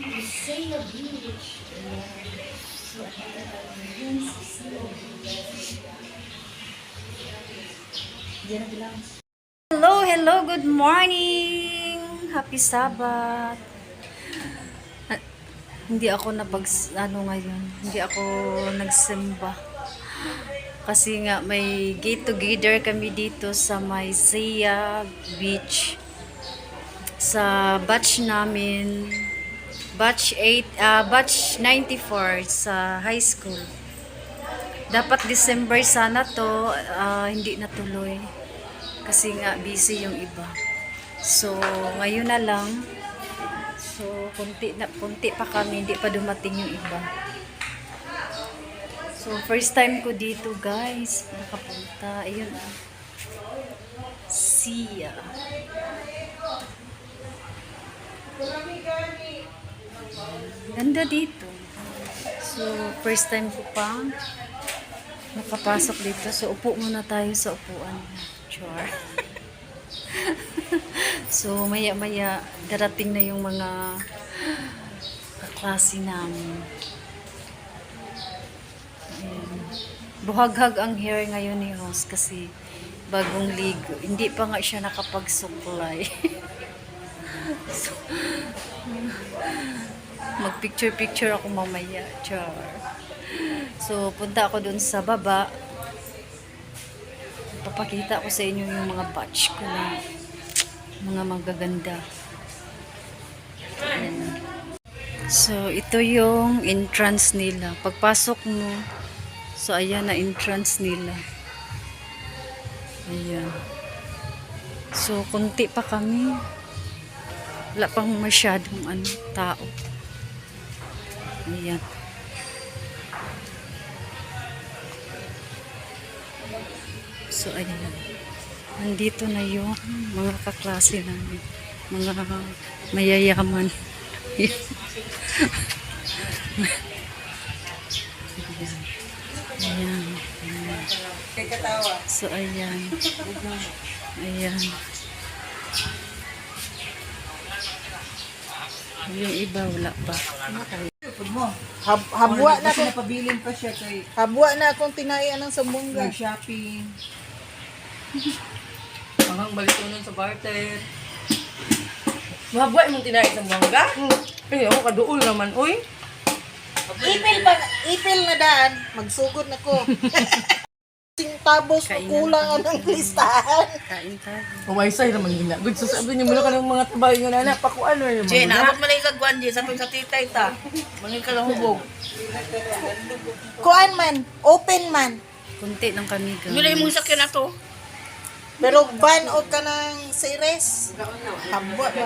Isaiah Beach. So, yun si Isaiah Beach. Diyan na bilang. Hello, hello, good morning! Happy Sabbath! Hindi ako ngayon, hindi ako nagsimba. Kasi nga may get together kami dito sa Isaiah Beach. Sa batch namin, batch 94 sa high school. Dapat December sana to, hindi natuloy. Kasi nga busy yung iba. So, ngayon na lang. So, kunti pa kami, hindi pa dumating yung iba. So, first time ko dito, guys. Nakapunta. Ayun. Siya. Ganda dito. So, first time ko pa nakapasok dito. So, upo muna tayo sa upuan. Char. So, maya-maya darating na yung mga kaklase namin. Ayan. Buhaghag ang hair ngayon ni Rose kasi bagong ligo. Hindi pa nga siya nakapagsuklay. So, mag-picture-picture ako mamaya. Char. So, punta ako dun sa baba. Papakita ko sa inyo yung mga batch ko na mga magaganda. Ayan. So, ito yung entrance nila. Pagpasok mo, so, ayan na entrance nila. Ayan. So, kunti pa kami. Wala pang masyadong tao. Ayan. So, ayan. Nandito na yung mga kaklase namin. Mga mayayaman. Ayan. Ayan. So, ayan. Ayan. Yung iba, wala pa. Habwa na Kasi kung napabilin pa siya kay habwa na akong tinaian ng sambungga. shopping. Hanggang balik ko nun sa barter. Mahabwa yung tinahin sa bangga? Eh, ako kaduol naman, uy. Ipil na daan, magsugod na ko. Tabos na kulang ang listahan. Kain tayo. Umaysay naman yun na. Good, sasabi niyo muna ka ng mga tabay nga na, pakuan mo yun. Jay, naabot man na ikagwan, Jay. Sabi sa titay ta. Mangin ka lang hubog. Kuan man, open man. Kunti lang kami, guys. Mila yung sakyan na to. Pero ban o ka ng series. Habwa ba?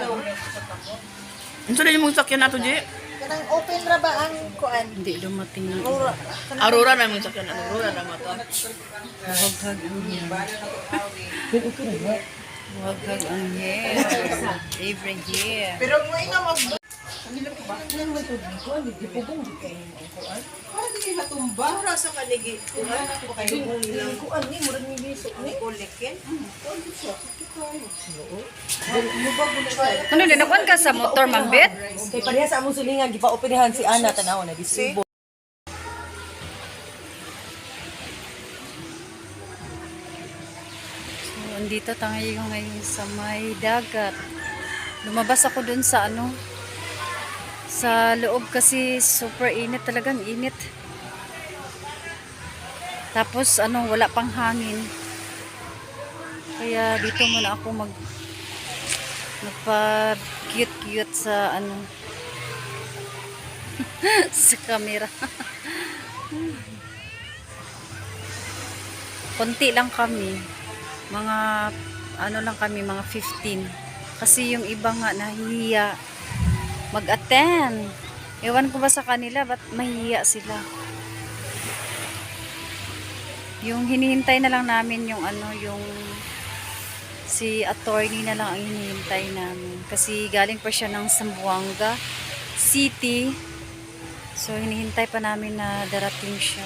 Ano na yung sakyan na to, Jay? Kanang open ra ba ang kuan? Hindi dumating ng Aurora. Aurora na yung sakyan. Aurora na mo to. buhaghag ang hair. Buhaghag ang hair. Every year. Pero mo ina mag Para sa kanigi. Ano din, nakuhan ka sa motor, Mambit? Kay pareha sa among silingan, gipa-operahan si Ana, tanaw na disibo. So, andito tayo ngayon sa may dagat. Lumabas ako dun sa sa loob kasi super init, talagang init. Tapos wala pang hangin. Kaya dito muna ako magpa-cute sa sa camera. Konti lang kami. Mga lang kami, mga 15. Kasi yung iba nga nahihiya mag-attend. Ewan ko ba sa kanila, ba't mahihiya sila? Yung hinihintay na lang namin yung yung si attorney na lang ang hinihintay namin. Kasi galing pa siya ng Zamboanga City. So, hinihintay pa namin na darating siya.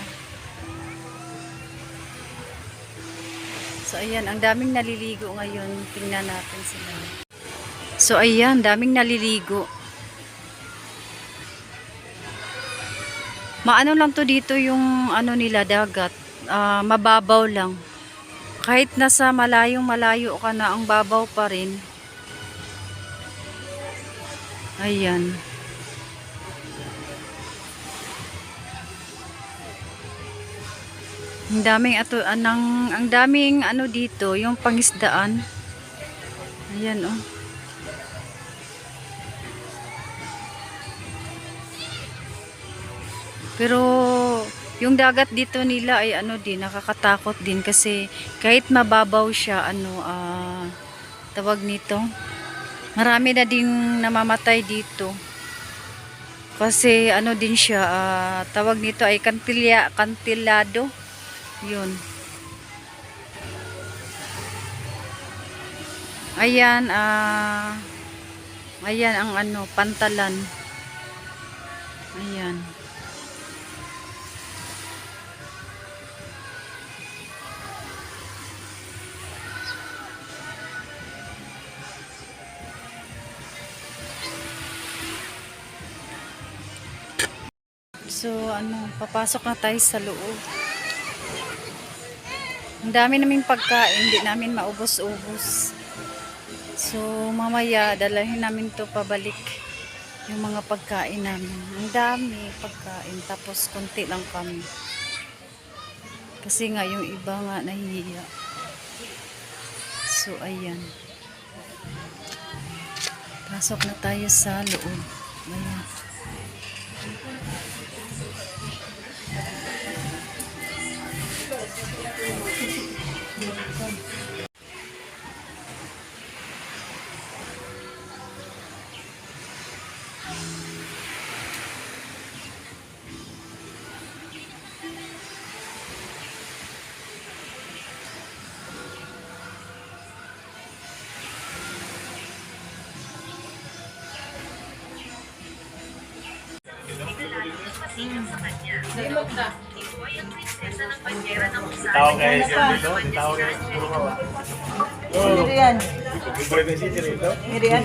So, ayan. Ang daming naliligo ngayon. Tingnan natin sila. So, ayan. Daming naliligo. Maano lang to dito yung ano nila dagat. Mababaw lang. Kahit nasa malayong malayo ka na, ang babaw pa rin. Ayan. Ang daming ang daming ano dito, yung pangisdaan. Ayan oh. Pero yung dagat dito nila ay ano din, nakakatakot din kasi kahit mababaw siya, tawag nito, marami na ding namamatay dito. Kasi ano din siya, tawag nito ay kantilado. Yun. Ayan, ayan ang ano, pantalan. Ayan. So, papasok na tayo sa loob. Ang dami naming pagkain, hindi namin maubos-ubos. So, mamaya, dalahin namin to pabalik yung mga pagkain namin. Ang dami pagkain, tapos konti lang kami. Kasi nga, yung iba nga nahihiya. So, ayan. Pasok na tayo sa loob. Ayan. Tao kayo dito? Tao kayo puro ka. Mirian. Bibalik na siya dito? Mirian.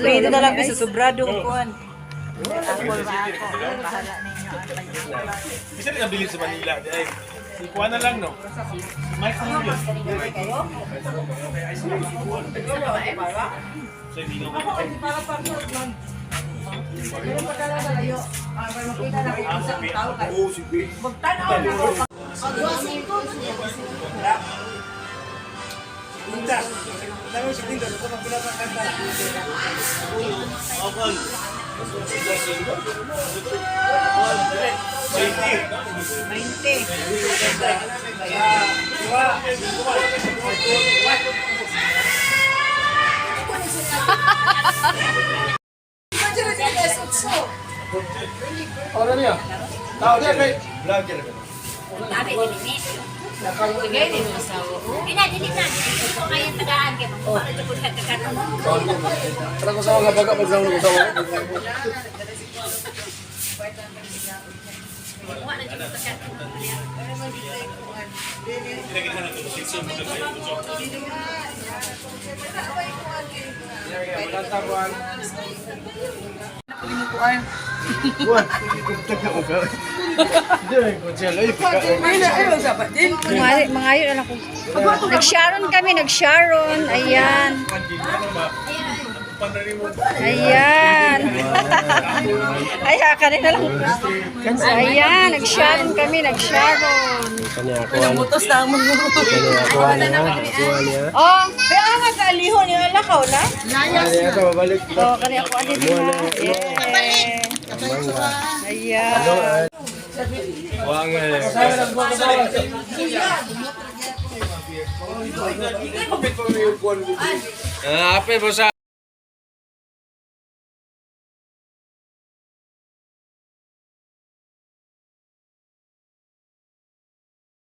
Pwede na lang sa sobrado ko kuhan. Bisa rin nabilin sa Manila. Ay, ikuha na lang, no? Mike na yun. So, hindi na Orang niya. Tao dia kay vlog dia. Tabi dinit. Sige din sa. Ina dinit na. Ito kaya tagaan kay mo. Para jud ka kakanon. Para ko sa mga baga pag sa ko sa. Wa na jud ka kakanon. Mangayo na lang ko. Nag-sharon kami, nag-sharon. Ayan. Ayan. Ayan, kanina lang. Ayan, nag-sharon kami, nag-sharon. Mutos na ang mga. Oh, Kaya nga sa alihon yung lakaw na. oh, kanina ako adi din na. Yeah. Ayan. Apa bosa?